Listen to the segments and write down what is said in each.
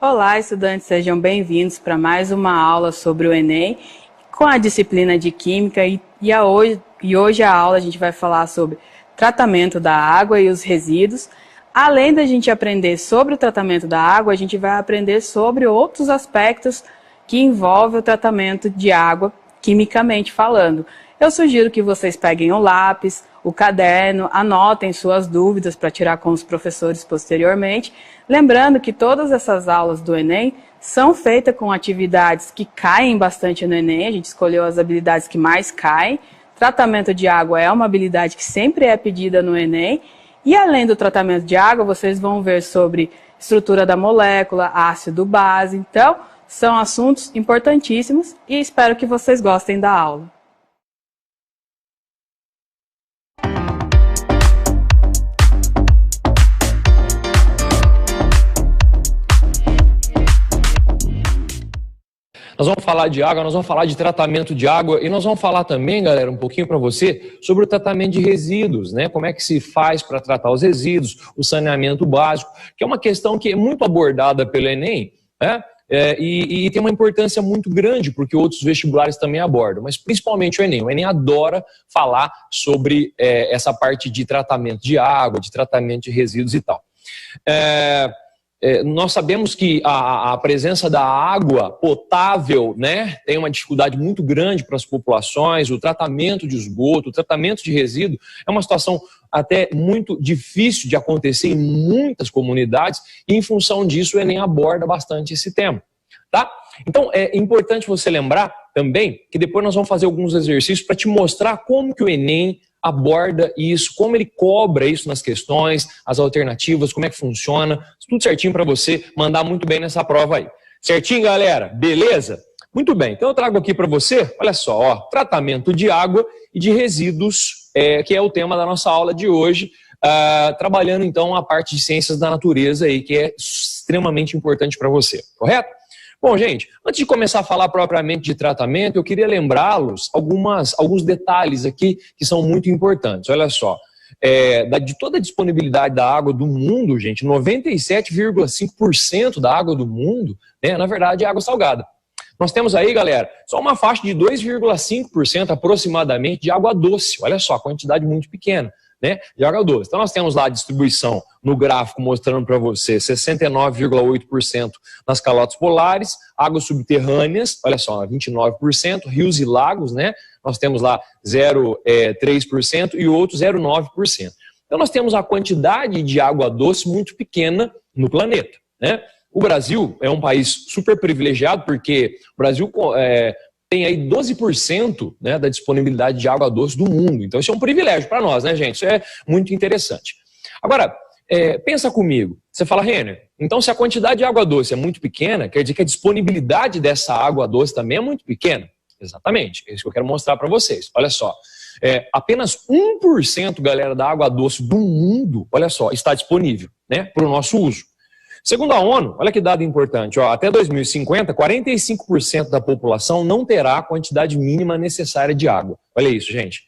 Olá, estudantes, sejam bem-vindos para mais uma aula sobre o Enem com a disciplina de Química e hoje a aula a gente vai falar sobre tratamento da água e os resíduos. Além da gente aprender sobre o tratamento da água, a gente vai aprender sobre outros aspectos que envolvem o tratamento de água, quimicamente falando. Eu sugiro que vocês peguem o lápis, o caderno, anotem suas dúvidas para tirar com os professores posteriormente. Lembrando que todas essas aulas do Enem são feitas com atividades que caem bastante no Enem, a gente escolheu as habilidades que mais caem. Tratamento de água é uma habilidade que sempre é pedida no Enem. E além do tratamento de água, vocês vão ver sobre estrutura da molécula, ácido, base. Então, são assuntos importantíssimos e espero que vocês gostem da aula. Nós vamos falar de água, nós vamos falar de tratamento de água e nós vamos falar também, galera, um pouquinho para você sobre o tratamento de resíduos, né? Como é que se faz para tratar os resíduos, o saneamento básico, que é uma questão que é muito abordada pelo Enem, né? E tem uma importância muito grande porque outros vestibulares também abordam, mas principalmente o Enem. O Enem adora falar sobre essa parte de tratamento de água, de tratamento de resíduos e tal. Nós sabemos que a presença da água potável, né, tem uma dificuldade muito grande para as populações, o tratamento de esgoto, o tratamento de resíduo é uma situação até muito difícil de acontecer em muitas comunidades e em função disso o Enem aborda bastante esse tema, tá? Então é importante você lembrar também que depois nós vamos fazer alguns exercícios para te mostrar como que o Enem aborda isso, como ele cobra isso nas questões, as alternativas, como é que funciona, tudo certinho para você mandar muito bem nessa prova aí. Certinho, galera? Beleza? Muito bem, então eu trago aqui para você, olha só, ó, tratamento de água e de resíduos, que é o tema da nossa aula de hoje, trabalhando então a parte de ciências da natureza aí, que é extremamente importante para você, correto? Bom, gente, antes de começar a falar propriamente de tratamento, eu queria lembrá-los alguns detalhes aqui que são muito importantes. Olha só, de toda a disponibilidade da água do mundo, gente, 97,5% da água do mundo, né, na verdade, é água salgada. Nós temos aí, galera, só uma faixa de 2,5% aproximadamente de água doce. Olha só, quantidade muito pequena, né, de água doce. Então nós temos lá a distribuição no gráfico mostrando para você 69,8% nas calotas polares, águas subterrâneas, olha só, 29%, rios e lagos, né, nós temos lá 0,3% e outros 0,9%. Então nós temos a quantidade de água doce muito pequena no planeta, né. O Brasil é um país super privilegiado porque o Brasil tem aí 12%, né, da disponibilidade de água doce do mundo. Então isso é um privilégio para nós, né, gente? Isso é muito interessante. Agora, pensa comigo. Você fala, Renner, então se a quantidade de água doce é muito pequena, quer dizer que a disponibilidade dessa água doce também é muito pequena? Exatamente, é isso que eu quero mostrar para vocês. Olha só, apenas 1%, galera, da água doce do mundo, olha só, está disponível, né, para o nosso uso. Segundo a ONU, olha que dado importante, ó, até 2050, 45% da população não terá a quantidade mínima necessária de água. Olha isso, gente.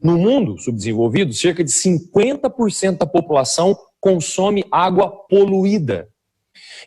No mundo subdesenvolvido, cerca de 50% da população consome água poluída.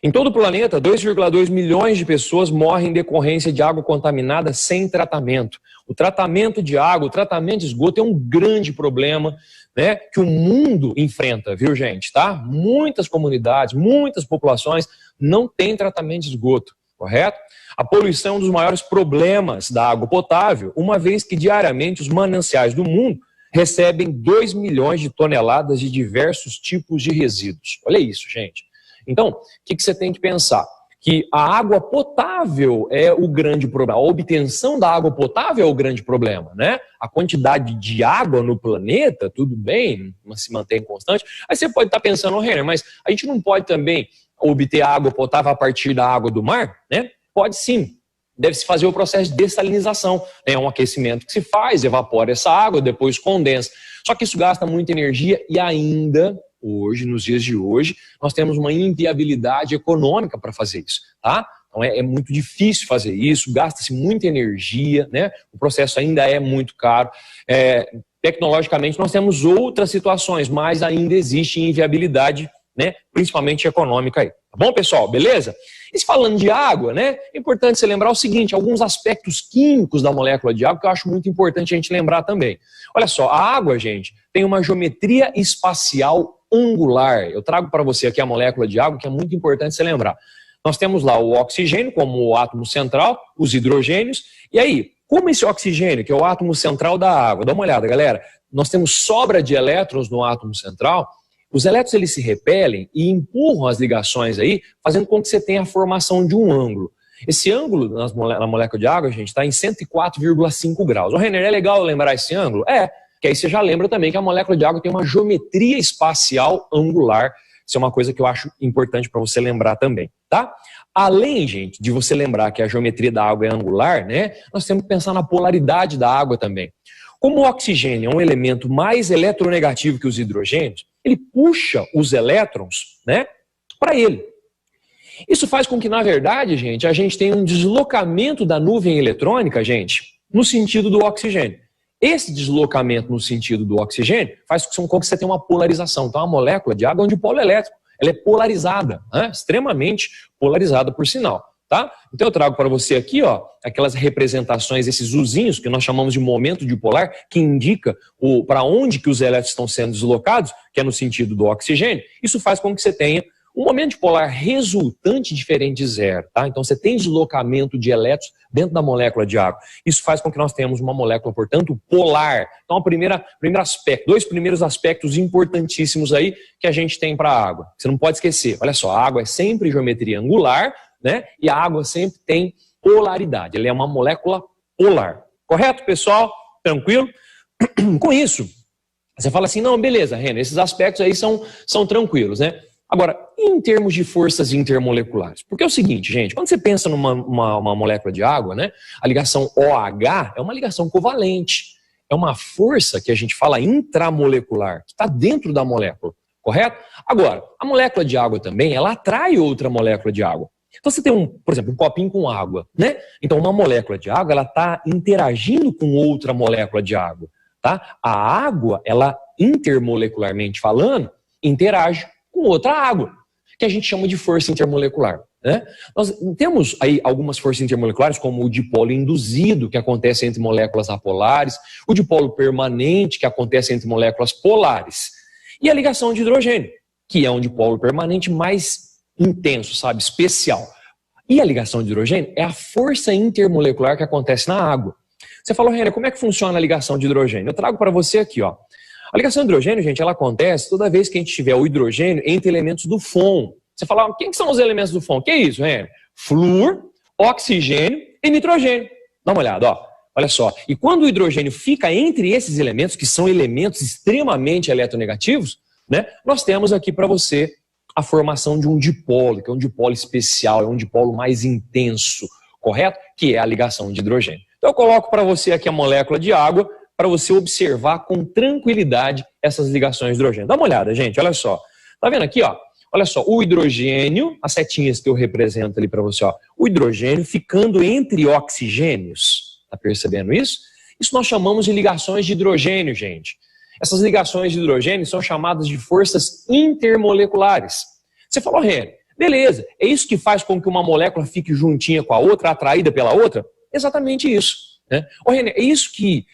Em todo o planeta, 2,2 milhões de pessoas morrem em decorrência de água contaminada sem tratamento. O tratamento de água, o tratamento de esgoto é um grande problema, né, que o mundo enfrenta, viu, gente, tá? Muitas comunidades, muitas populações não têm tratamento de esgoto, correto? A poluição é um dos maiores problemas da água potável, uma vez que diariamente os mananciais do mundo recebem 2 milhões de toneladas de diversos tipos de resíduos. Olha isso, gente. Então, o que você tem que pensar? Que a água potável é o grande problema, a obtenção da água potável é o grande problema, né? A quantidade de água no planeta, tudo bem, mas se mantém constante. Aí você pode estar pensando, Renner, mas a gente não pode também obter água potável a partir da água do mar, né? Pode sim. Deve-se fazer o processo de dessalinização. É um aquecimento que se faz, evapora essa água, depois condensa. Só que isso gasta muita energia e ainda hoje, nos dias de hoje, nós temos uma inviabilidade econômica para fazer isso, tá? Então é muito difícil fazer isso, gasta-se muita energia, né? O processo ainda é muito caro. Tecnologicamente nós temos outras situações, mas ainda existe inviabilidade né, principalmente econômica aí. Tá bom, pessoal? Beleza? E se falando de água, né, é importante você lembrar o seguinte, alguns aspectos químicos da molécula de água que eu acho muito importante a gente lembrar também. Olha só, a água, gente, tem uma geometria espacial angular. Eu trago para você aqui a molécula de água, que é muito importante você lembrar. Nós temos lá o oxigênio como o átomo central, os hidrogênios, e aí, como esse oxigênio, que é o átomo central da água, dá uma olhada, galera, nós temos sobra de elétrons no átomo central, os elétrons eles se repelem e empurram as ligações aí, fazendo com que você tenha a formação de um ângulo. Esse ângulo na molécula de água, gente, está em 104,5 graus. Ô, Renner, é legal lembrar esse ângulo? É, que aí você já lembra também que a molécula de água tem uma geometria espacial angular. Isso é uma coisa que eu acho importante para você lembrar também, tá? Além, gente, de você lembrar que a geometria da água é angular, né? Nós temos que pensar na polaridade da água também. Como o oxigênio é um elemento mais eletronegativo que os hidrogênios, ele puxa os elétrons, né, para ele. Isso faz com que, na verdade, gente, a gente tenha um deslocamento da nuvem eletrônica, gente, no sentido do oxigênio. Esse deslocamento no sentido do oxigênio faz com que você tenha uma polarização. Então, a molécula de água é um dipolo elétrico. Ela é polarizada, né? Extremamente polarizada, por sinal. Tá? Então, eu trago para você aqui ó, aquelas representações, esses uzinhos, que nós chamamos de momento dipolar, que indica para onde que os elétrons estão sendo deslocados, que é no sentido do oxigênio. Isso faz com que você tenha um momento dipolar resultante diferente de zero. Tá? Então, você tem deslocamento de elétrons dentro da molécula de água. Isso faz com que nós tenhamos uma molécula, portanto, polar. Então, primeiro aspecto, dois primeiros aspectos importantíssimos aí que a gente tem para a água. Você não pode esquecer. Olha só, a água é sempre geometria angular, né? E a água sempre tem polaridade. Ela é uma molécula polar. Correto, pessoal? Tranquilo? Com isso, você fala assim, não, beleza, Renner, esses aspectos aí são tranquilos, né? Agora, em termos de forças intermoleculares, porque é o seguinte, gente, quando você pensa numa molécula de água, né, a ligação OH é uma ligação covalente, é uma força que a gente fala intramolecular, que está dentro da molécula, correto? Agora, a molécula de água também, ela atrai outra molécula de água. Então você tem, por exemplo, um copinho com água, né? Então uma molécula de água, ela está interagindo com outra molécula de água, tá? A água, ela intermolecularmente falando, interage com outra água, que a gente chama de força intermolecular, né? Nós temos aí algumas forças intermoleculares, como o dipolo induzido, que acontece entre moléculas apolares, o dipolo permanente, que acontece entre moléculas polares, e a ligação de hidrogênio, que é um dipolo permanente mais intenso, sabe, especial. E a ligação de hidrogênio é a força intermolecular que acontece na água. Você falou, Renner, como é que funciona a ligação de hidrogênio? Eu trago para você aqui, ó. A ligação de hidrogênio, gente, ela acontece toda vez que a gente tiver o hidrogênio entre elementos do FON. Você fala, quem que são os elementos do FON? Que é isso, Renner? Flúor, oxigênio e nitrogênio. Dá uma olhada, ó. Olha só. E quando o hidrogênio fica entre esses elementos, que são elementos extremamente eletronegativos, né, nós temos aqui para você a formação de um dipolo, que é um dipolo especial, é um dipolo mais intenso, correto? Que é a ligação de hidrogênio. Então eu coloco para você aqui a molécula de água, para você observar com tranquilidade essas ligações de hidrogênio. Dá uma olhada, gente, olha só. Tá vendo aqui, ó? Olha só, o hidrogênio, as setinhas que eu represento ali para você, ó. O hidrogênio ficando entre oxigênios. Tá percebendo isso? Isso nós chamamos de ligações de hidrogênio, gente. Essas ligações de hidrogênio são chamadas de forças intermoleculares. Você falou, Renner, beleza, é isso que faz com que uma molécula fique juntinha com a outra, atraída pela outra? Exatamente isso. Né? Ô, Renner, é isso que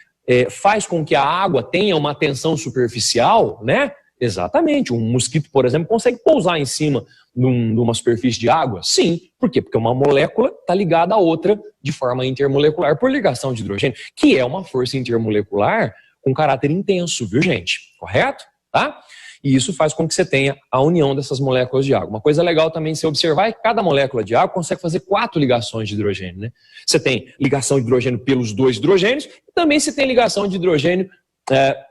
faz com que a água tenha uma tensão superficial, né? Exatamente. Um mosquito, por exemplo, consegue pousar em cima de uma superfície de água? Sim. Por quê? Porque uma molécula está ligada à outra de forma intermolecular por ligação de hidrogênio, que é uma força intermolecular com caráter intenso, viu, gente? Correto? Tá? E isso faz com que você tenha a união dessas moléculas de água. Uma coisa legal também se observar é que cada molécula de água consegue fazer 4 ligações de hidrogênio, né? Você tem ligação de hidrogênio pelos 2 hidrogênios e também você tem ligação de hidrogênio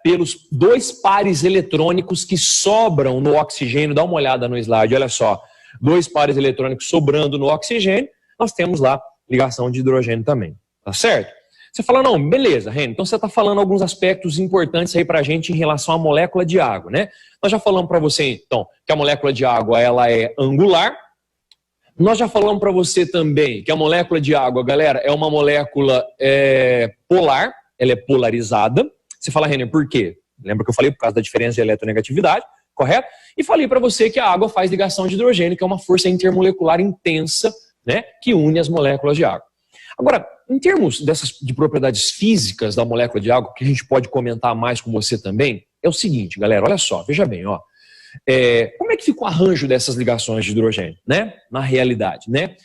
pelos 2 pares eletrônicos que sobram no oxigênio. Dá uma olhada no slide, olha só. 2 pares eletrônicos sobrando no oxigênio, nós temos lá ligação de hidrogênio também. Tá certo? Você fala, não, beleza, Renner, então você está falando alguns aspectos importantes aí para a gente em relação à molécula de água, né? Nós já falamos para você, então, que a molécula de água, ela é angular. Nós já falamos para você também que a molécula de água, galera, é uma molécula polar, ela é polarizada. Você fala, Renner, por quê? Lembra que eu falei por causa da diferença de eletronegatividade? correto? E falei para você que a água faz ligação de hidrogênio, que é uma força intermolecular intensa, né, que une as moléculas de água. Agora, em termos de propriedades físicas da molécula de água, que a gente pode comentar mais com você também, é o seguinte, galera, olha só, veja bem, ó. Como é que fica o arranjo dessas ligações de hidrogênio, né? Na realidade, né?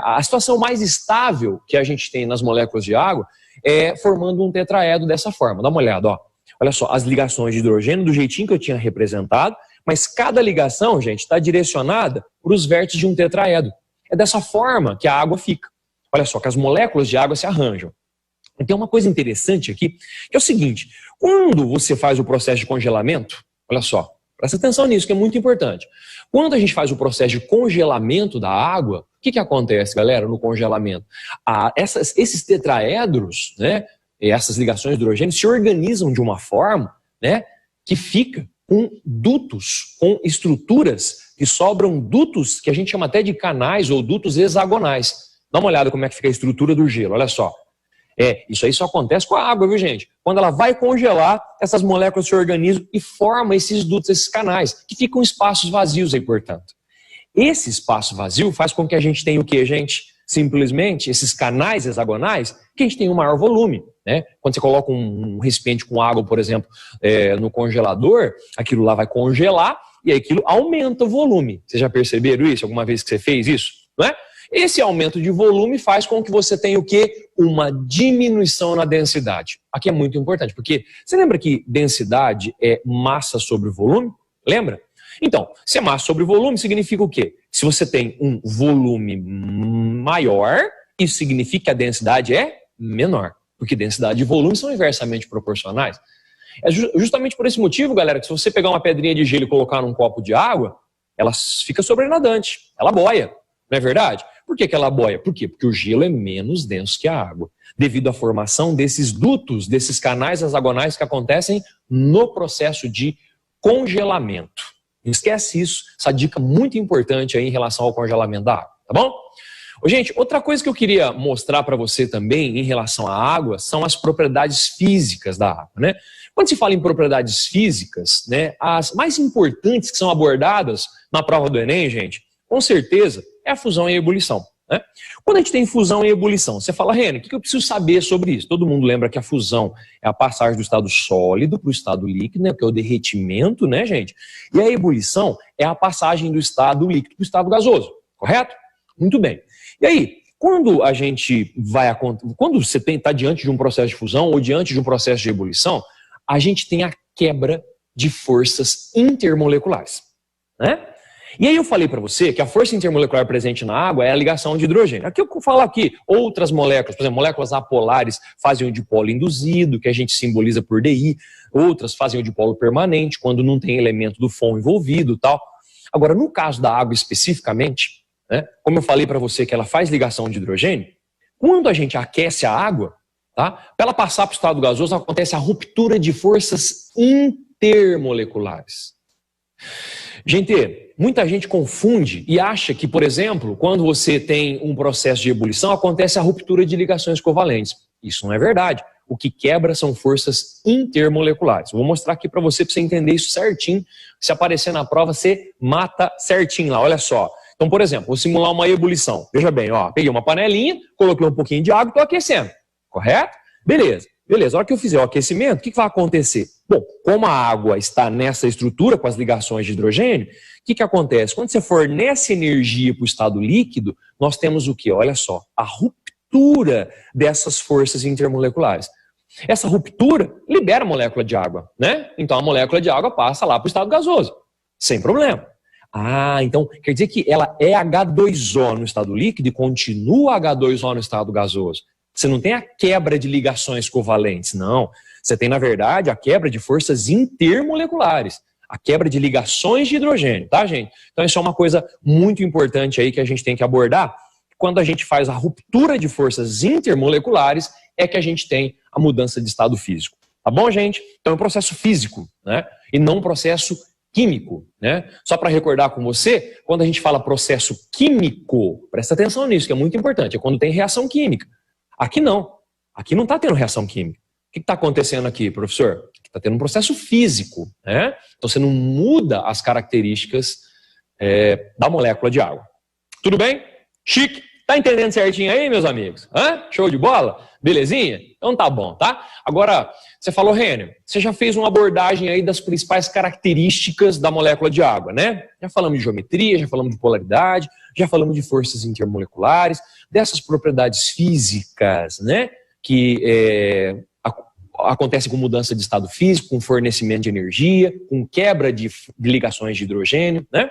A situação mais estável que a gente tem nas moléculas de água é formando um tetraedro dessa forma. Dá uma olhada, ó. Olha só, as ligações de hidrogênio do jeitinho que eu tinha representado, mas cada ligação, gente, está direcionada para os vértices de um tetraedro. É dessa forma que a água fica. Olha só, que as moléculas de água se arranjam. E tem uma coisa interessante aqui, que é o seguinte, quando você faz o processo de congelamento, olha só, presta atenção nisso, que é muito importante. Quando a gente faz o processo de congelamento da água, o que acontece, galera, no congelamento? Esses tetraedros, né, essas ligações de hidrogênio, se organizam de uma forma, né, que fica com dutos, com estruturas que sobram dutos que a gente chama até de canais ou dutos hexagonais. Dá uma olhada como é que fica a estrutura do gelo, olha só. Isso aí só acontece com a água, viu, gente? Quando ela vai congelar, essas moléculas se organizam e formam esses dutos, esses canais, que ficam espaços vazios aí, portanto. Esse espaço vazio faz com que a gente tenha o quê, gente? Simplesmente esses canais hexagonais, que a gente tem um maior volume, né? Quando você coloca um recipiente com água, por exemplo, no congelador, aquilo lá vai congelar e aí aquilo aumenta o volume. Vocês já perceberam isso? Alguma vez que você fez isso? Não é? Esse aumento de volume faz com que você tenha o quê? Uma diminuição na densidade. Aqui é muito importante, porque você lembra que densidade é massa sobre volume? Lembra? Então, se é massa sobre volume, significa o quê? Se você tem um volume maior, isso significa que a densidade é menor, porque densidade e volume são inversamente proporcionais. É justamente por esse motivo, galera, que se você pegar uma pedrinha de gelo e colocar num copo de água, ela fica sobrenadante, ela boia, não é verdade? Por que ela boia? Por quê? Porque o gelo é menos denso que a água, devido à formação desses dutos, desses canais hexagonais que acontecem no processo de congelamento. Não esquece isso, essa dica muito importante aí em relação ao congelamento da água, tá bom? Gente, outra coisa que eu queria mostrar para você também em relação à água são as propriedades físicas da água, né? Quando se fala em propriedades físicas, né, as mais importantes que são abordadas na prova do Enem, gente, com certeza, é a fusão e a ebulição, né? Quando a gente tem fusão e ebulição, você fala, Reni, o que eu preciso saber sobre isso? Todo mundo lembra que a fusão é a passagem do estado sólido para o estado líquido, né, que é o derretimento, né, gente? E a ebulição é a passagem do estado líquido para o estado gasoso, correto? Muito bem. E aí, quando você está diante de um processo de fusão ou diante de um processo de ebulição, a gente tem a quebra de forças intermoleculares, né? E aí eu falei para você que a força intermolecular presente na água é a ligação de hidrogênio. Aqui eu falo aqui, outras moléculas, por exemplo, moléculas apolares fazem o dipolo induzido, que a gente simboliza por Di, outras fazem o dipolo permanente, quando não tem elemento do FON envolvido e tal. Agora, no caso da água especificamente, né, como eu falei para você que ela faz ligação de hidrogênio, quando a gente aquece a água, tá, para ela passar para o estado gasoso, acontece a ruptura de forças intermoleculares. Gente, muita gente confunde e acha que, por exemplo, quando você tem um processo de ebulição, acontece a ruptura de ligações covalentes. Isso não é verdade. O que quebra são forças intermoleculares. Vou mostrar aqui para você entender isso certinho. Se aparecer na prova, você mata certinho lá, olha só. Então, por exemplo, vou simular uma ebulição. Veja bem, ó, peguei uma panelinha, coloquei um pouquinho de água e estou aquecendo. Correto? Beleza. Beleza, a hora que eu fizer o aquecimento, o que vai acontecer? Bom, como a água está nessa estrutura com as ligações de hidrogênio, o que acontece? Quando você fornece energia para o estado líquido, nós temos o quê? Olha só, a ruptura dessas forças intermoleculares. Essa ruptura libera a molécula de água, né? Então a molécula de água passa lá para o estado gasoso, sem problema. Ah, então quer dizer que ela é H2O no estado líquido e continua H2O no estado gasoso. Você não tem a quebra de ligações covalentes, não. Você tem, na verdade, a quebra de forças intermoleculares, a quebra de ligações de hidrogênio, tá, gente? Então isso é uma coisa muito importante aí que a gente tem que abordar. Quando a gente faz a ruptura de forças intermoleculares, é que a gente tem a mudança de estado físico. Tá bom, gente? Então é um processo físico, né? E não um processo químico, né? Só para recordar com você, quando a gente fala processo químico, presta atenção nisso, que é muito importante, é quando tem reação química. Aqui não está tendo reação química. O que está acontecendo aqui, professor? O Está tendo um processo físico, né? Então você não muda as características da molécula de água. Tudo bem? Chique? Tá entendendo certinho aí, meus amigos? Hã? Show de bola? Belezinha? Então tá bom, tá? Agora, você falou, Renner, você já fez uma abordagem aí das principais características da molécula de água, né? Já falamos de geometria, já falamos de polaridade, já falamos de forças intermoleculares, dessas propriedades físicas, né? Que acontecem com mudança de estado físico, com fornecimento de energia, com quebra de ligações de hidrogênio, né?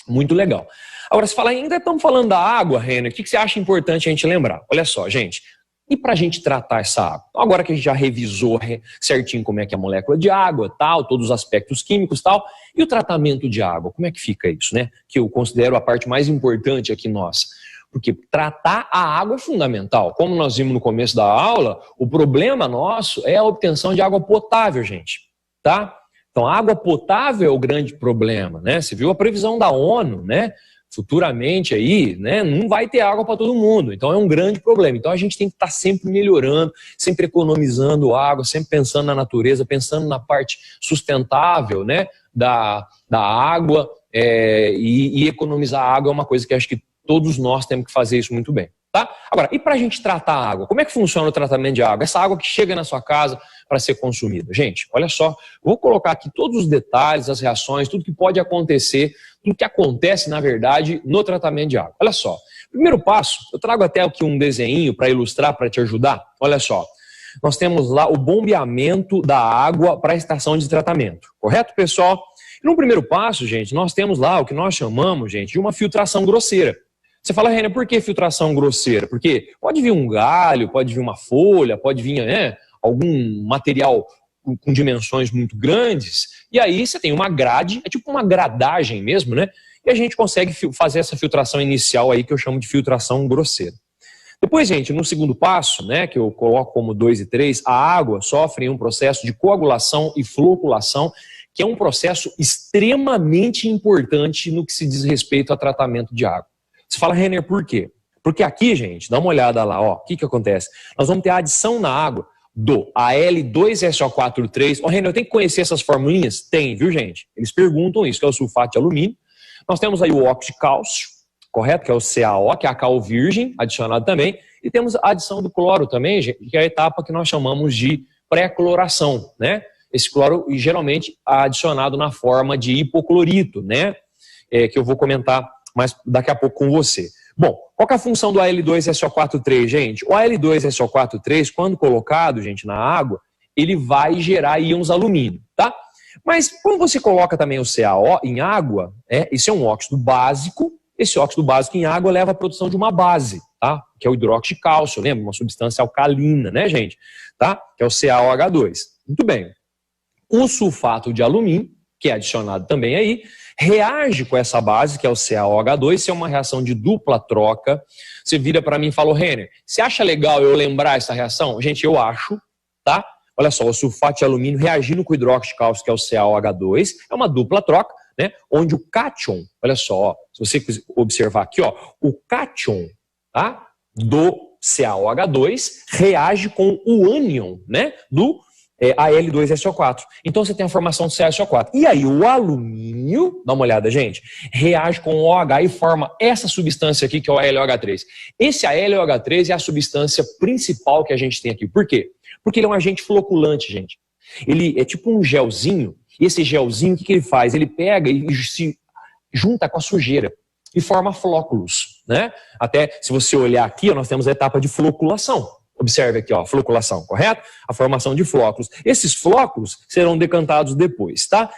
Muito legal. Agora, se falar, ainda estamos falando da água, Renner, o que você acha importante a gente lembrar? Olha só, gente, e para a gente tratar essa água? Então, agora que a gente já revisou certinho como é que é a molécula de água, tal, todos os aspectos químicos, tal, e o tratamento de água, como é que fica isso, né? Que eu considero a parte mais importante aqui nossa. Porque tratar a água é fundamental. Como nós vimos no começo da aula, o problema nosso é a obtenção de água potável, gente, tá? Então, a água potável é o grande problema, né? Você viu a previsão da ONU, né? Futuramente aí, né, não vai ter água para todo mundo. Então é um grande problema. Então a gente tem que estar sempre melhorando, sempre economizando água, sempre pensando na natureza, pensando na parte sustentável, né, da água, e economizar água é uma coisa que acho que todos nós temos que fazer isso muito bem. Tá? Agora, e para a gente tratar a água? Como é que funciona o tratamento de água? Essa água que chega na sua casa para ser consumida. Gente, olha só, vou colocar aqui todos os detalhes, as reações, tudo que pode acontecer, tudo que acontece, na verdade, no tratamento de água. Olha só, primeiro passo, eu trago até aqui um desenho para ilustrar, para te ajudar. Olha só, nós temos lá o bombeamento da água para a estação de tratamento. Correto, pessoal? E no primeiro passo, gente, nós temos lá o que nós chamamos, gente, de uma filtração grosseira. Você fala, Renner, por que filtração grosseira? Porque pode vir um galho, pode vir uma folha, pode vir algum material com dimensões muito grandes, e aí você tem uma grade, é tipo uma gradagem mesmo, né? E a gente consegue fazer essa filtração inicial aí, que eu chamo de filtração grosseira. Depois, gente, no segundo passo, né, que eu coloco como 2 e 3, a água sofre um processo de coagulação e floculação, que é um processo extremamente importante no que se diz respeito a tratamento de água. Você fala, Renner, por quê? Porque aqui, gente, dá uma olhada lá, ó, o que acontece? Nós vamos ter a adição na água do Al2SO4,3. Renner, eu tenho que conhecer essas formulinhas? Tem, viu, gente? Eles perguntam isso, que é o sulfato de alumínio. Nós temos aí o óxido de cálcio, correto? Que é o CaO, que é a cal virgem, adicionado também. E temos a adição do cloro também, gente, que é a etapa que nós chamamos de pré-cloração, né? Esse cloro, geralmente, adicionado na forma de hipoclorito, né? Que eu vou comentar mais daqui a pouco com você. Bom, qual que é a função do Al2SO4,3, gente? O Al2SO4,3, quando colocado, gente, na água, ele vai gerar íons alumínio, tá? Mas quando você coloca também o CaO em água, esse é um óxido básico, esse óxido básico em água leva à produção de uma base, tá? Que é o hidróxido de cálcio, lembra? Uma substância alcalina, né, gente? Tá? Que é o CaOH2. Muito bem. O sulfato de alumínio, que é adicionado também aí, reage com essa base, que é o CaOH2, isso é uma reação de dupla troca. Você vira para mim e fala, Renner, você acha legal eu lembrar essa reação? Gente, eu acho, tá? Olha só, o sulfato de alumínio reagindo com o hidróxido de cálcio, que é o CaOH2, é uma dupla troca, né? Onde o cátion, olha só, se você observar aqui, ó, o cátion, tá? Do CaOH2 reage com o ânion, né? Do Al2SO4. Então você tem a formação do CaSO4. E aí o alumínio, dá uma olhada, gente, reage com o OH e forma essa substância aqui, que é o AlOH3. Esse AlOH3 é a substância principal que a gente tem aqui. Por quê? Porque ele é um agente floculante, gente. Ele é tipo um gelzinho, e esse gelzinho, o que ele faz? Ele pega e se junta com a sujeira e forma flóculos, né? Até se você olhar aqui, ó, nós temos a etapa de floculação. Observe aqui, ó, floculação, correto? A formação de flóculos. Esses flóculos serão decantados depois, tá?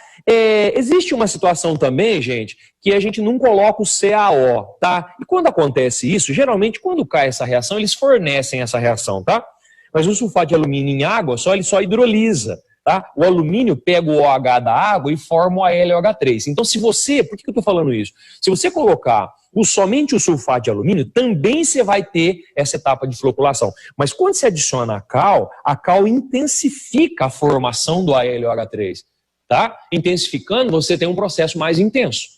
Existe uma situação também, gente, que a gente não coloca o CaO, tá? E quando acontece isso, geralmente quando cai essa reação, eles fornecem essa reação, tá? Mas o sulfato de alumínio em água, ele só hidrolisa, tá? O alumínio pega o OH da água e forma o AlOH3. Então, por que eu tô falando isso? Se você colocar somente o sulfato de alumínio, também você vai ter essa etapa de floculação. Mas quando você adiciona a cal intensifica a formação do AlOH3, tá? Intensificando, você tem um processo mais intenso.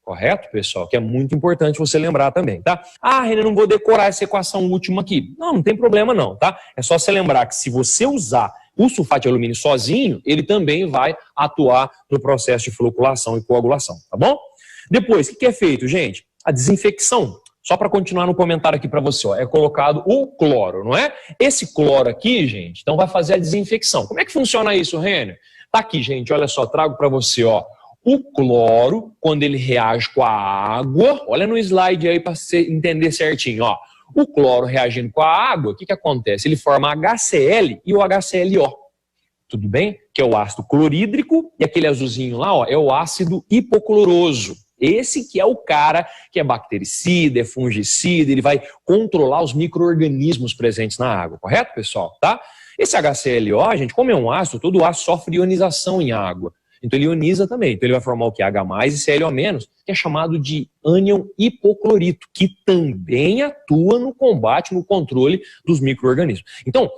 Correto, pessoal? Que é muito importante você lembrar também, tá? Renner, não vou decorar essa equação última aqui. Não tem problema não, tá? É só você lembrar que se você usar O sulfato de alumínio sozinho, ele também vai atuar no processo de floculação e coagulação, tá bom? Depois, o que é feito, gente? A desinfecção. Só para continuar no comentário aqui para você, ó, é colocado o cloro, não é? Esse cloro aqui, gente, então vai fazer a desinfecção. Como é que funciona isso, Renner? Tá aqui, gente, olha só, trago para você, ó, o cloro, quando ele reage com a água, olha no slide aí para você entender certinho, ó. O cloro reagindo com a água, o que acontece? Ele forma HCl e o HClO, tudo bem? Que é o ácido clorídrico, e aquele azulzinho lá, ó, é o ácido hipocloroso. Esse que é o cara que é bactericida, é fungicida, ele vai controlar os micro-organismos presentes na água, correto, pessoal? Tá? Esse HClO, gente, como é um ácido, todo ácido sofre ionização em água. Então ele ioniza também. Então ele vai formar o que? H+, e Cl-, que é chamado de ânion hipoclorito, que também atua no combate, no controle dos micro-organismos. Então,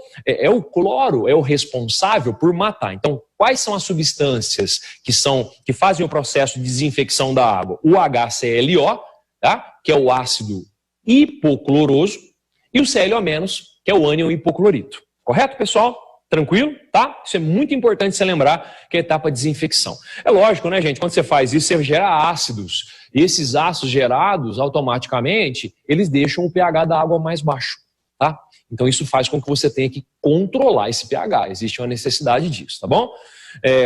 o cloro é o responsável por matar. Então, quais são as substâncias que fazem o processo de desinfecção da água? O HClO, tá? Que é o ácido hipocloroso, e o Cl-, que é o ânion hipoclorito. Correto, pessoal? Tranquilo? Tá? Isso é muito importante você lembrar, que é a etapa de desinfecção. É lógico, né, gente? Quando você faz isso, você gera ácidos. E esses ácidos gerados, automaticamente, eles deixam o pH da água mais baixo, tá? Então isso faz com que você tenha que controlar esse pH. Existe uma necessidade disso, tá bom?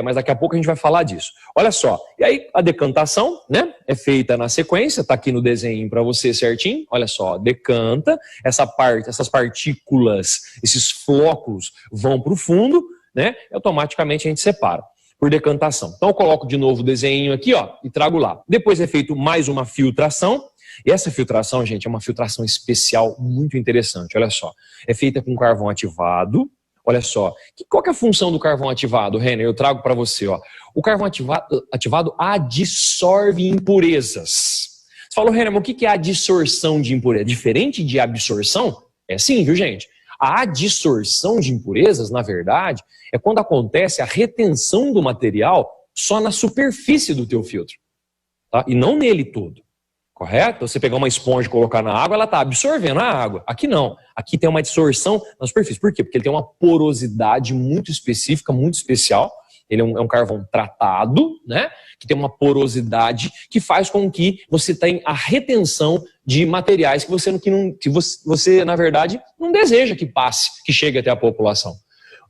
Mas daqui a pouco a gente vai falar disso. Olha só, e aí a decantação, né, é feita na sequência, tá aqui no desenho para você certinho. Olha só, decanta, essas partículas, esses flóculos vão para o fundo, né, e automaticamente a gente separa por decantação. Então eu coloco de novo o desenho aqui, ó, e trago lá. Depois é feito mais uma filtração. E essa filtração, gente, é uma filtração especial muito interessante. Olha só, é feita com carvão ativado. Olha só, qual que é a função do carvão ativado, Renner? Eu trago para você, ó. O carvão ativado adsorve impurezas. Você falou, Renner, mas o que é adsorção de impureza? Diferente de absorção? É sim, viu, gente? A adsorção de impurezas, na verdade, é quando acontece a retenção do material só na superfície do teu filtro, tá? E não nele todo. Correto? Você pegar uma esponja e colocar na água, ela está absorvendo a água. Aqui não. Aqui tem uma adsorção na superfície. Por quê? Porque ele tem uma porosidade muito específica, muito especial. Ele é um carvão tratado, né? Que tem uma porosidade que faz com que você tenha a retenção de materiais que você, na verdade, não deseja que passe, que chegue até a população.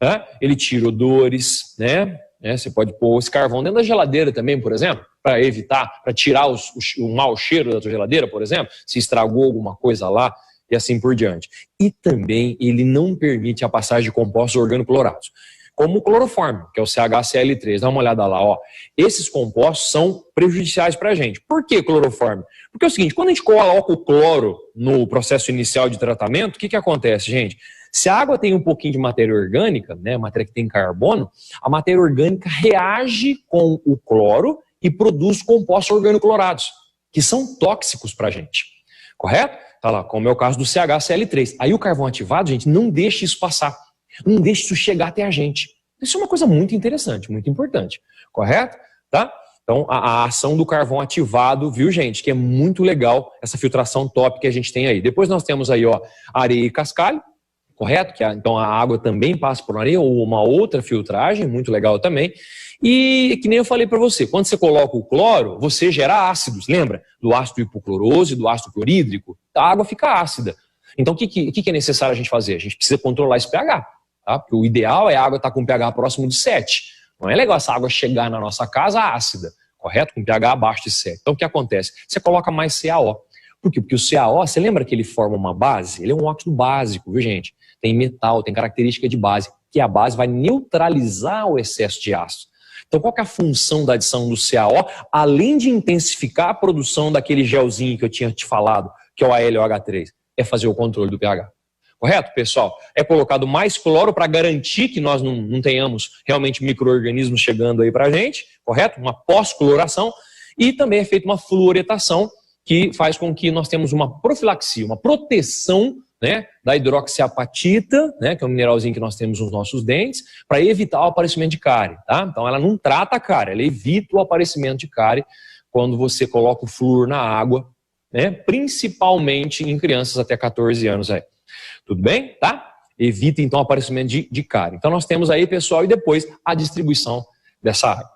Né? Ele tira odores, né? Você pode pôr esse carvão dentro da geladeira também, por exemplo, para evitar, para tirar o mau cheiro da tua geladeira, por exemplo, se estragou alguma coisa lá e assim por diante. E também ele não permite a passagem de compostos organoclorados, como o cloroforme, que é o CHCl3. Dá uma olhada lá, ó. Esses compostos são prejudiciais para a gente. Por que cloroforme? Porque é o seguinte, quando a gente coloca o cloro no processo inicial de tratamento, o que acontece, gente? Se a água tem um pouquinho de matéria orgânica, né, matéria que tem carbono, a matéria orgânica reage com o cloro e produz compostos organoclorados, que são tóxicos para a gente. Correto? Tá lá, como é o caso do CHCl3. Aí o carvão ativado, gente, não deixa isso passar. Não deixa isso chegar até a gente. Isso é uma coisa muito interessante, muito importante. Correto? Tá? Então, a ação do carvão ativado, viu, gente? Que é muito legal essa filtração top que a gente tem aí. Depois nós temos aí, ó, areia e cascalho. Correto? Então a água também passa por areia ou uma outra filtragem, muito legal também. E que nem eu falei para você, quando você coloca o cloro, você gera ácidos, lembra? Do ácido hipocloroso e do ácido clorídrico, a água fica ácida. Então o que é necessário a gente fazer? A gente precisa controlar esse pH, tá? Porque o ideal é a água estar com pH próximo de 7. Não é legal essa água chegar na nossa casa ácida, correto? Com pH abaixo de 7. Então o que acontece? Você coloca mais CaO. Por quê? Porque o CaO, você lembra que ele forma uma base? Ele é um óxido básico, viu, gente? Tem metal, tem característica de base, que a base vai neutralizar o excesso de ácido. Então, qual que é a função da adição do CaO? Além de intensificar a produção daquele gelzinho que eu tinha te falado, que é o AlOH3, é fazer o controle do pH. Correto, pessoal? É colocado mais cloro para garantir que nós não tenhamos realmente micro-organismos chegando aí para a gente, correto? Uma pós-cloração. E também é feita uma fluoretação, que faz com que nós temos uma profilaxia, uma proteção, né, da hidroxiapatita, né, que é um mineralzinho que nós temos nos nossos dentes, para evitar o aparecimento de cárie, tá? Então ela não trata a cárie, ela evita o aparecimento de cárie quando você coloca o flúor na água, né, principalmente em crianças até 14 anos aí. Tudo bem? Tá? evita então o aparecimento de cárie. Então nós temos aí, pessoal, e depois a distribuição dessa água.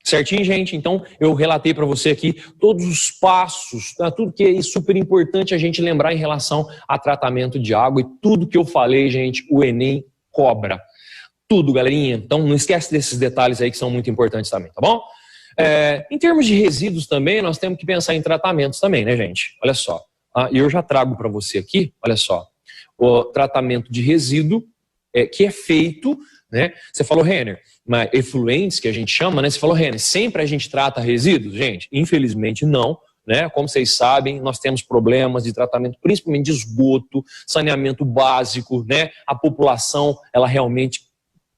Certinho, gente? Então eu relatei para você aqui todos os passos, tá? Tudo que é super importante a gente lembrar em relação a tratamento de água e tudo que eu falei, gente, o Enem cobra. Tudo, galerinha. Então não esquece desses detalhes aí que são muito importantes também, tá bom? Em termos de resíduos também, nós temos que pensar em tratamentos também, né, gente? Olha só. E eu já trago para você aqui, olha só, o tratamento de resíduo que é feito, né? Você falou, Renner, mas efluentes, que a gente chama, né? Você falou, Renner, sempre a gente trata resíduos? Gente, infelizmente não, né? Como vocês sabem, nós temos problemas de tratamento, principalmente de esgoto, saneamento básico, né? A população, ela realmente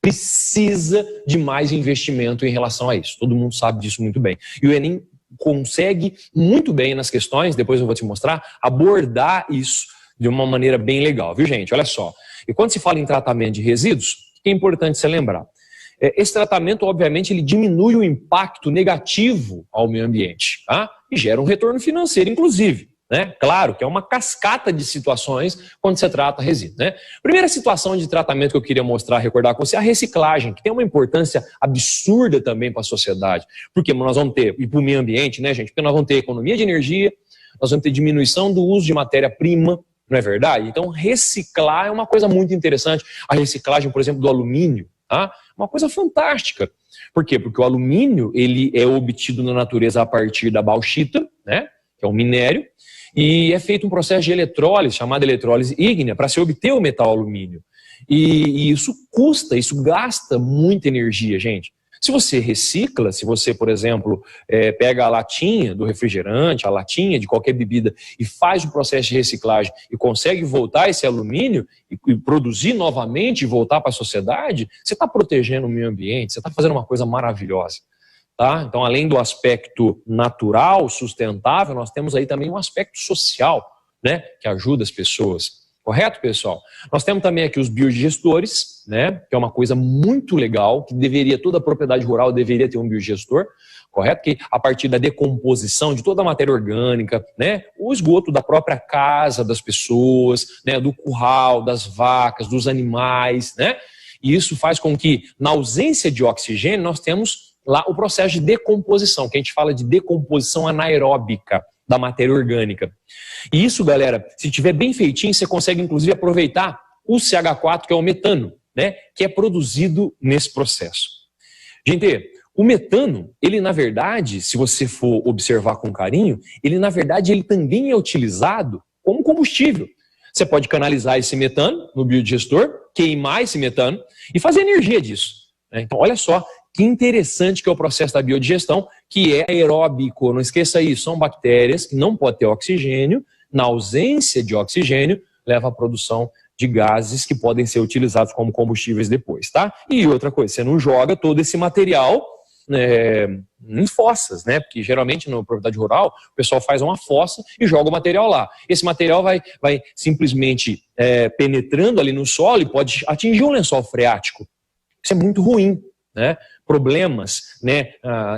precisa de mais investimento em relação a isso. Todo mundo sabe disso muito bem. E o Enem consegue muito bem nas questões, depois eu vou te mostrar, abordar isso de uma maneira bem legal, viu, gente? Olha só. E quando se fala em tratamento de resíduos, o que é importante você lembrar? Esse tratamento, obviamente, ele diminui o impacto negativo ao meio ambiente, tá? E gera um retorno financeiro, inclusive. Né? Claro que é uma cascata de situações quando você trata resíduo, né? Primeira situação de tratamento que eu queria mostrar, recordar com você, é a reciclagem, que tem uma importância absurda também para a sociedade. Porque nós vamos ter, e para o meio ambiente, né, gente? Porque nós vamos ter economia de energia, nós vamos ter diminuição do uso de matéria-prima, não é verdade? Então, reciclar é uma coisa muito interessante. A reciclagem, por exemplo, do alumínio, tá? Uma coisa fantástica. Por quê? Porque o alumínio, ele é obtido na natureza a partir da bauxita, né? Que é um minério, e é feito um processo de eletrólise, chamado eletrólise ígnea, para se obter o metal alumínio. E isso custa, isso gasta muita energia, gente. Se você recicla, se você, por exemplo, pega a latinha do refrigerante, a latinha de qualquer bebida e faz o processo de reciclagem e consegue voltar esse alumínio e produzir novamente e voltar para a sociedade, você está protegendo o meio ambiente, você está fazendo uma coisa maravilhosa. Tá? Então, além do aspecto natural, sustentável, nós temos aí também um aspecto social, né, que ajuda as pessoas. Correto, pessoal? Nós temos também aqui os biodigestores, né, que é uma coisa muito legal, que toda propriedade rural deveria ter um biodigestor, correto? Que a partir da decomposição de toda a matéria orgânica, né, o esgoto da própria casa das pessoas, né, do curral, das vacas, dos animais, né? E isso faz com que, na ausência de oxigênio, nós temos lá o processo de decomposição, que a gente fala de decomposição anaeróbica da matéria orgânica. E isso, galera, se tiver bem feitinho, você consegue inclusive aproveitar o CH4, que é o metano, né, que é produzido nesse processo. Gente, o metano, ele na verdade, se você for observar com carinho, ele na verdade ele também é utilizado como combustível. Você pode canalizar esse metano no biodigestor, queimar esse metano e fazer energia disso. Né? Então, olha só, que interessante que é o processo da biodigestão, que é aeróbico, não esqueça isso, são bactérias que não podem ter oxigênio, na ausência de oxigênio, leva à produção de gases que podem ser utilizados como combustíveis depois, tá? E outra coisa, você não joga todo esse material em fossas, né? Porque geralmente na propriedade rural, o pessoal faz uma fossa e joga o material lá. Esse material vai simplesmente penetrando ali no solo e pode atingir um lençol freático. Isso é muito ruim, né? Problemas, né,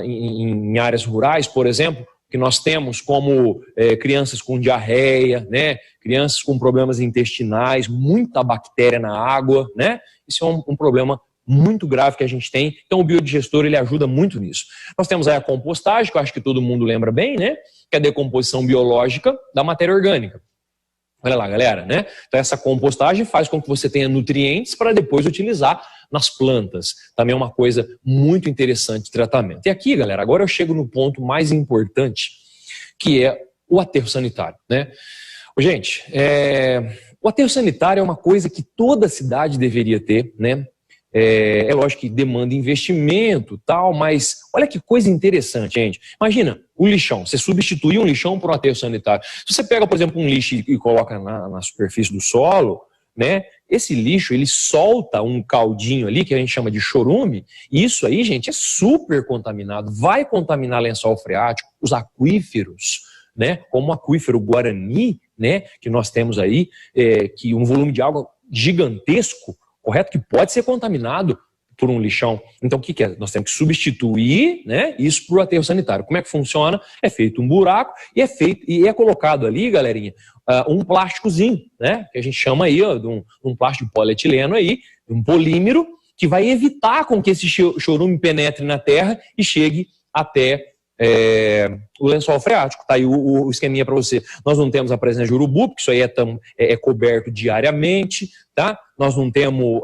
em áreas rurais, por exemplo, que nós temos como crianças com diarreia, né, crianças com problemas intestinais, muita bactéria na água, né? Isso é um problema muito grave que a gente tem. Então o biodigestor ele ajuda muito nisso. Nós temos aí a compostagem, que eu acho que todo mundo lembra bem, né? Que é a decomposição biológica da matéria orgânica. Olha lá, galera, né? Então essa compostagem faz com que você tenha nutrientes para depois utilizar nas plantas. Também é uma coisa muito interessante de tratamento. E aqui, galera, agora eu chego no ponto mais importante, que é o aterro sanitário, né? Gente, o aterro sanitário é uma coisa que toda cidade deveria ter, né? É lógico que demanda investimento, tal, mas olha que coisa interessante, gente. Imagina, o lixão, você substituir um lixão por um aterro sanitário. Se você pega, por exemplo, um lixo e coloca na superfície do solo, né? Esse lixo, ele solta um caldinho ali, que a gente chama de chorume, e isso aí, gente, é super contaminado. Vai contaminar lençol freático, os aquíferos, né? Como o aquífero Guarani, né? Que nós temos aí, que um volume de água gigantesco, correto? Que pode ser contaminado por um lixão. Então, o que é? Nós temos que substituir, né, isso por aterro sanitário. Como é que funciona? É feito um buraco e é colocado ali, galerinha, um plásticozinho, né, que a gente chama aí de um plástico de polietileno aí, um polímero, que vai evitar com que esse chorume penetre na terra e chegue até o lençol freático. Tá aí o esqueminha para você. Nós não temos a presença de urubu, porque isso aí é coberto diariamente, tá? Nós não temos,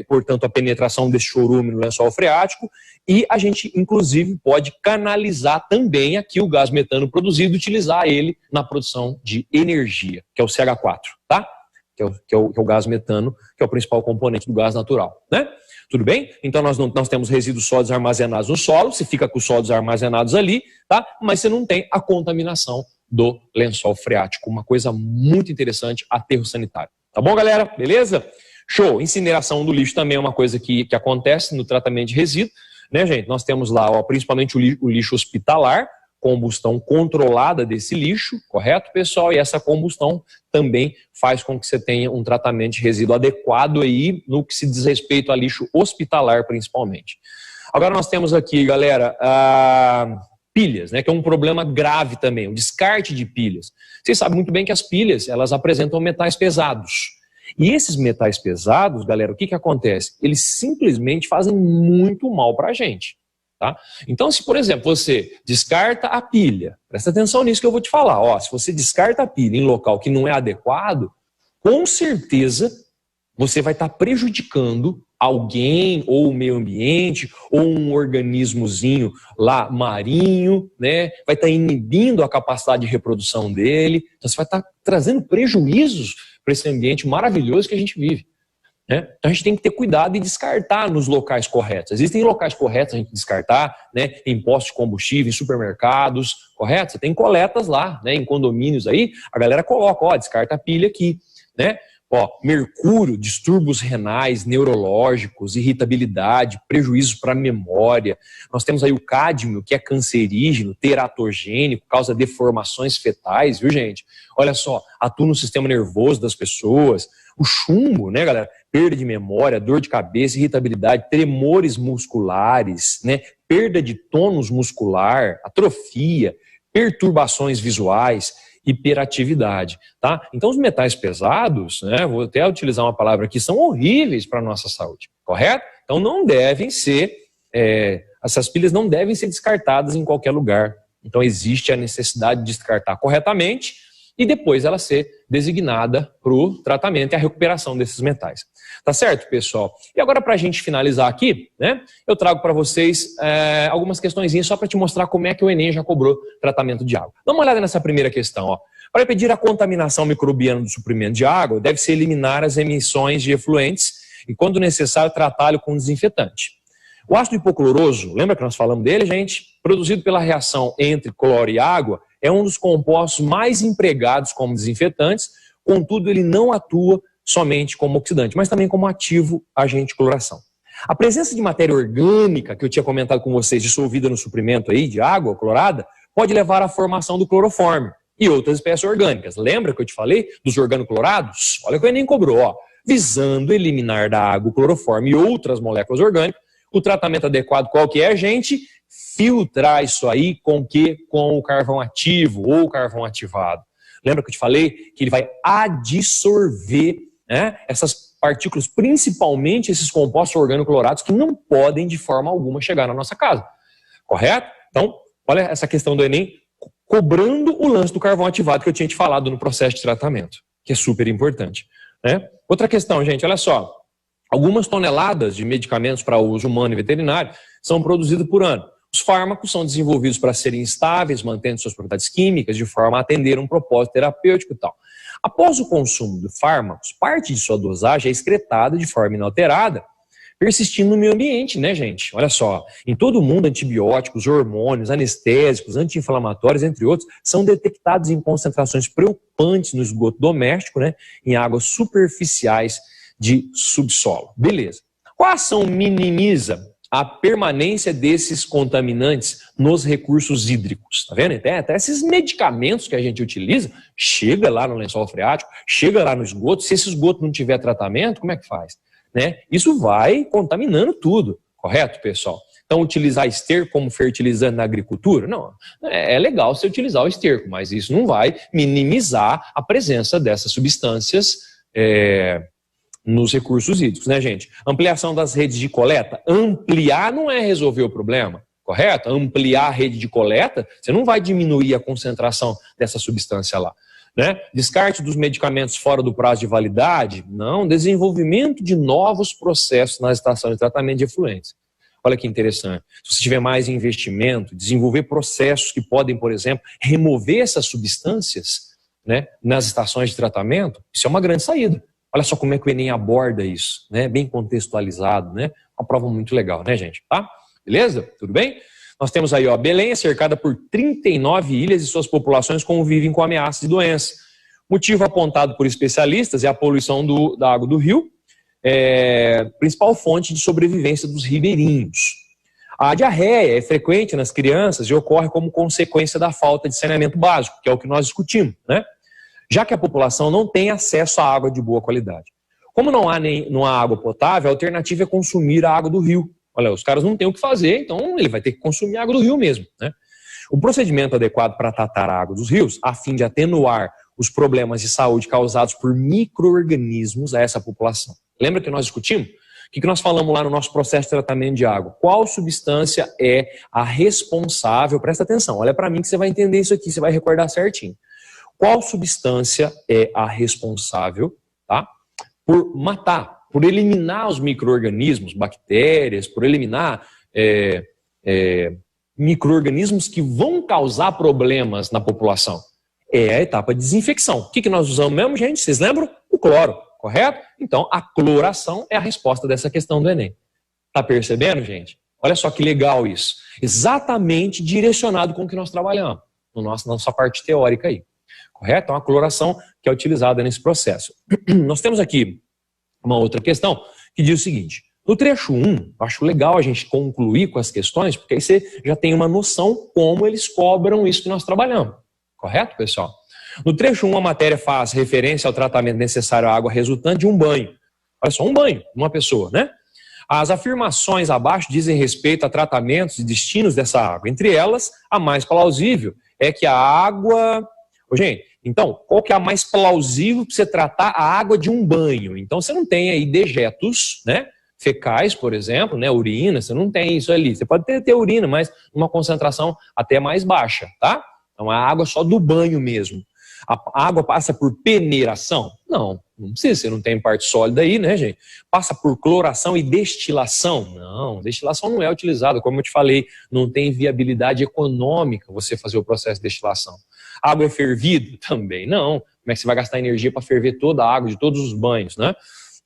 portanto, a penetração desse chorume no lençol freático, e a gente, inclusive, pode canalizar também aqui o gás metano produzido e utilizar ele na produção de energia, que é o CH4, tá? Que é o gás metano, que é o principal componente do gás natural, né? Tudo bem? Então nós temos resíduos sólidos armazenados no solo, você fica com os sólidos armazenados ali, tá? Mas você não tem a contaminação do lençol freático. Uma coisa muito interessante, aterro sanitário. Tá bom, galera? Beleza? Show! Incineração do lixo também é uma coisa que acontece no tratamento de resíduo, né, gente? Nós temos lá, ó, principalmente o lixo hospitalar, combustão controlada desse lixo, correto, pessoal? E essa combustão também faz com que você tenha um tratamento de resíduo adequado aí no que se diz respeito a lixo hospitalar, principalmente. Agora nós temos aqui, galera, pilhas, né, que é um problema grave também, o descarte de pilhas. Vocês sabem muito bem que as pilhas, elas apresentam metais pesados. E esses metais pesados, galera, o que acontece? Eles simplesmente fazem muito mal para a gente. Tá? Então, se, por exemplo, você descarta a pilha, presta atenção nisso que eu vou te falar, ó, se você descarta a pilha em local que não é adequado, com certeza você vai estar prejudicando alguém, ou o meio ambiente, ou um organismozinho lá marinho, né? Vai estar inibindo a capacidade de reprodução dele, então você vai estar trazendo prejuízos para esse ambiente maravilhoso que a gente vive. Né? Então a gente tem que ter cuidado e descartar nos locais corretos. Existem locais corretos a gente descartar, né? Em postos de combustível, em supermercados, correto? Você tem coletas lá, né? Em condomínios aí, a galera coloca, ó, descarta a pilha aqui, né? Ó, mercúrio, distúrbios renais, neurológicos, irritabilidade, prejuízos para a memória. Nós temos aí o cádmio, que é cancerígeno, teratogênico, causa deformações fetais, viu, gente? Olha só, atua no sistema nervoso das pessoas. O chumbo, né, galera? Perda de memória, dor de cabeça, irritabilidade, tremores musculares, né? Perda de tônus muscular, atrofia, perturbações visuais, hiperatividade, tá? Então os metais pesados, né, vou até utilizar uma palavra aqui, são horríveis para a nossa saúde, correto? Então não devem ser, essas pilhas não devem ser descartadas em qualquer lugar. Então existe a necessidade de descartar corretamente e depois ela ser designada para o tratamento e a recuperação desses metais. Tá certo, pessoal? E agora, para a gente finalizar aqui, né, eu trago para vocês algumas questõezinhas só para te mostrar como é que o Enem já cobrou tratamento de água. Dá uma olhada nessa primeira questão. Ó. Para impedir a contaminação microbiana do suprimento de água, deve-se eliminar as emissões de efluentes e, quando necessário, tratá-lo com desinfetante. O ácido hipocloroso, lembra que nós falamos dele, gente? Produzido pela reação entre cloro e água, é um dos compostos mais empregados como desinfetantes, contudo ele não atua somente como oxidante, mas também como ativo agente de cloração. A presença de matéria orgânica, que eu tinha comentado com vocês, dissolvida no suprimento aí de água clorada, pode levar à formação do clorofórmio e outras espécies orgânicas. Lembra que eu te falei dos organoclorados? Olha que o Enem cobrou, ó. Visando eliminar da água o clorofórmio e outras moléculas orgânicas, o tratamento adequado qual que é, gente? Filtrar isso aí com o carvão ativo ou carvão ativado. Lembra que eu te falei que ele vai adsorver, né, essas partículas, principalmente esses compostos organoclorados que não podem de forma alguma chegar na nossa casa. Correto? Então, olha essa questão do Enem cobrando o lance do carvão ativado que eu tinha te falado no processo de tratamento, que é super importante. Né? Outra questão, gente, olha só. Algumas toneladas de medicamentos para uso humano e veterinário são produzidos por ano. Os fármacos são desenvolvidos para serem estáveis, mantendo suas propriedades químicas, de forma a atender um propósito terapêutico e tal. Após o consumo de fármacos, parte de sua dosagem é excretada de forma inalterada, persistindo no meio ambiente, né, gente? Olha só, em todo o mundo, antibióticos, hormônios, anestésicos, anti-inflamatórios, entre outros, são detectados em concentrações preocupantes no esgoto doméstico, né, em águas superficiais de subsolo. Beleza. Qual ação minimiza a permanência desses contaminantes nos recursos hídricos? Tá vendo? Até esses medicamentos que a gente utiliza, chega lá no lençol freático, chega lá no esgoto. Se esse esgoto não tiver tratamento, como é que faz? né? Isso vai contaminando tudo, correto, pessoal? Então, utilizar esterco como fertilizante na agricultura? Não, é legal você utilizar o esterco, mas isso não vai minimizar a presença dessas substâncias nos recursos hídricos, né, gente? Ampliação das redes de coleta. Ampliar não é resolver o problema, correto? Ampliar a rede de coleta, você não vai diminuir a concentração dessa substância lá, né? Descarte dos medicamentos fora do prazo de validade? Não. Desenvolvimento de novos processos na estação de tratamento de efluentes. Olha que interessante. Se você tiver mais investimento, desenvolver processos que podem, por exemplo, remover essas substâncias, né, nas estações de tratamento, isso é uma grande saída. Olha só como é que o Enem aborda isso, né? Bem contextualizado, né? Uma prova muito legal, né, gente? Tá? Beleza? Tudo bem? Nós temos aí, ó, Belém é cercada por 39 ilhas e suas populações convivem com ameaças de doença. Motivo apontado por especialistas é a poluição da água do rio, principal fonte de sobrevivência dos ribeirinhos. A diarreia é frequente nas crianças e ocorre como consequência da falta de saneamento básico, que é o que nós discutimos, né? Já que a população não tem acesso à água de boa qualidade. Como não há água potável, a alternativa é consumir a água do rio. Olha, os caras não têm o que fazer, então ele vai ter que consumir a água do rio mesmo, né? O procedimento adequado para tratar a água dos rios, a fim de atenuar os problemas de saúde causados por micro-organismos a essa população. Lembra que nós discutimos? O que nós falamos lá no nosso processo de tratamento de água? Qual substância é a responsável? Presta atenção, olha para mim que você vai entender isso aqui, você vai recordar certinho. Qual substância é a responsável, tá, por matar, por eliminar os micro-organismos, bactérias, por eliminar micro-organismos que vão causar problemas na população? É a etapa de desinfecção. O que nós usamos mesmo, gente? Vocês lembram? O cloro, correto? Então, a cloração é a resposta dessa questão do Enem. Tá percebendo, gente? Olha só que legal isso. Exatamente direcionado com o que nós trabalhamos, na nossa parte teórica aí. Correto? Então, a cloração que é utilizada nesse processo. Nós temos aqui uma outra questão que diz o seguinte: no trecho 1, acho legal a gente concluir com as questões, porque aí você já tem uma noção como eles cobram isso que nós trabalhamos. Correto, pessoal? No trecho 1, a matéria faz referência ao tratamento necessário à água resultante de um banho. Olha só, um banho de uma pessoa, né? As afirmações abaixo dizem respeito a tratamentos e destinos dessa água. Entre elas, a mais plausível é que a água... Gente, então, qual que é a mais plausível para você tratar a água de um banho? Então, você não tem aí dejetos, né, fecais, por exemplo, né, urina, você não tem isso ali. Você pode ter urina, mas numa concentração até mais baixa, tá? Então, a água só do banho mesmo. A água passa por peneiração? Não precisa, você não tem parte sólida aí, né, gente? Passa por cloração e destilação? Não, destilação não é utilizada, como eu te falei, não tem viabilidade econômica você fazer o processo de destilação. A água é fervida? Também não. Como é que você vai gastar energia para ferver toda a água de todos os banhos, né?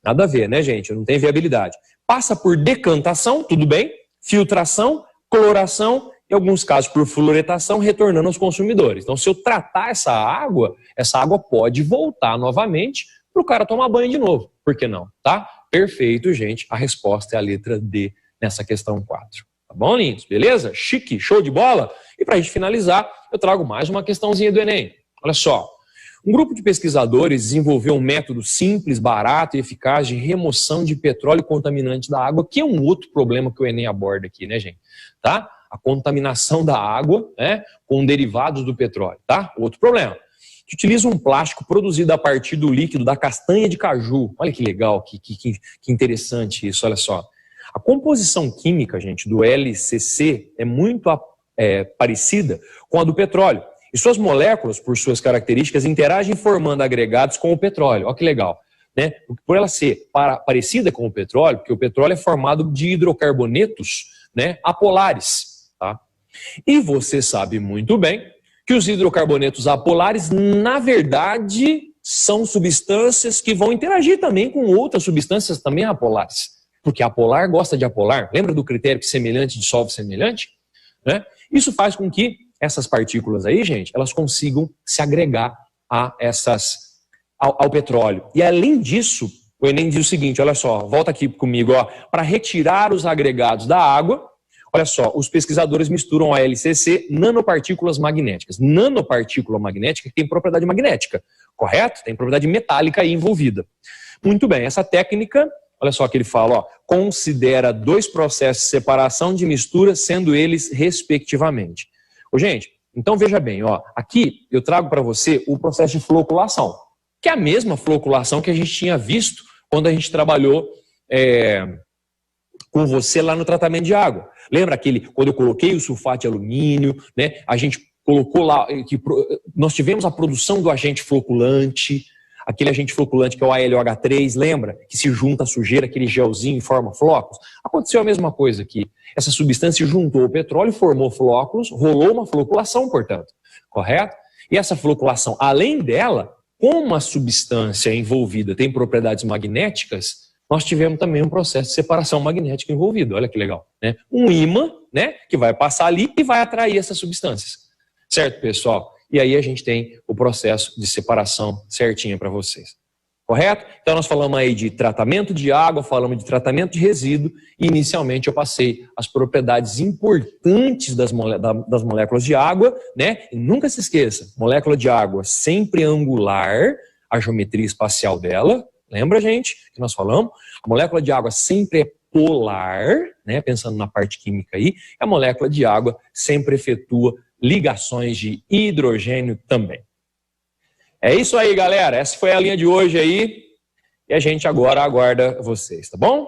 Nada a ver, né, gente? Não tem viabilidade. Passa por decantação, tudo bem, filtração, cloração, em alguns casos por fluoretação, retornando aos consumidores. Então, se eu tratar essa água pode voltar novamente para o cara tomar banho de novo. Por que não? Tá? Perfeito, gente. A resposta é a letra D nessa questão 4. Tá bom, lindos? Beleza? Chique, show de bola? E para a gente finalizar, eu trago mais uma questãozinha do Enem. Olha só. Um grupo de pesquisadores desenvolveu um método simples, barato e eficaz de remoção de petróleo contaminante da água, que é um outro problema que o Enem aborda aqui, né, gente? Tá? A contaminação da água, né, com derivados do petróleo, tá? Outro problema. Que utiliza um plástico produzido a partir do líquido da castanha de caju. Olha que legal, que interessante isso, olha só. A composição química, gente, do LCC é muito parecida com a do petróleo. E suas moléculas, por suas características, interagem formando agregados com o petróleo. Olha que legal, né? Por ela ser parecida com o petróleo, porque o petróleo é formado de hidrocarbonetos, né, apolares. Tá? E você sabe muito bem que os hidrocarbonetos apolares, na verdade, são substâncias que vão interagir também com outras substâncias também apolares. Porque apolar gosta de apolar. Lembra do critério que semelhante dissolve semelhante? Né? Isso faz com que essas partículas aí, gente, elas consigam se agregar ao petróleo. E além disso, o Enem diz o seguinte, olha só, volta aqui comigo, ó, para retirar os agregados da água. Olha só, os pesquisadores misturam a LCC nanopartículas magnéticas. Nanopartícula magnética que tem propriedade magnética, correto? Tem propriedade metálica aí envolvida. Muito bem, essa técnica, Olha só o que ele fala, ó, considera 2 processos de separação de mistura, sendo eles respectivamente. Ô, gente, então veja bem, ó, aqui eu trago para você o processo de floculação, que é a mesma floculação que a gente tinha visto quando a gente trabalhou com você lá no tratamento de água. Lembra quando eu coloquei o sulfato de alumínio, né? A gente colocou lá, nós tivemos a produção do agente floculante, aquele agente floculante que é o ALOH3, lembra? Que se junta à sujeira, aquele gelzinho e forma flocos. Aconteceu a mesma coisa aqui. Essa substância juntou o petróleo, formou flóculos, rolou uma floculação, portanto. Correto? E essa floculação, além dela, como a substância envolvida tem propriedades magnéticas, nós tivemos também um processo de separação magnética envolvido. Olha que legal, né? Um ímã, né, que vai passar ali e vai atrair essas substâncias. Certo, pessoal? E aí a gente tem o processo de separação certinho para vocês. Correto? Então nós falamos aí de tratamento de água, falamos de tratamento de resíduo e inicialmente eu passei as propriedades importantes das moléculas de água, né? E nunca se esqueça, molécula de água sempre angular, a geometria espacial dela, lembra, gente, que nós falamos? A molécula de água sempre é polar, né? Pensando na parte química aí, a molécula de água sempre efetua ligações de hidrogênio também. É isso aí, galera. Essa foi a linha de hoje aí. E a gente agora aguarda vocês, tá bom?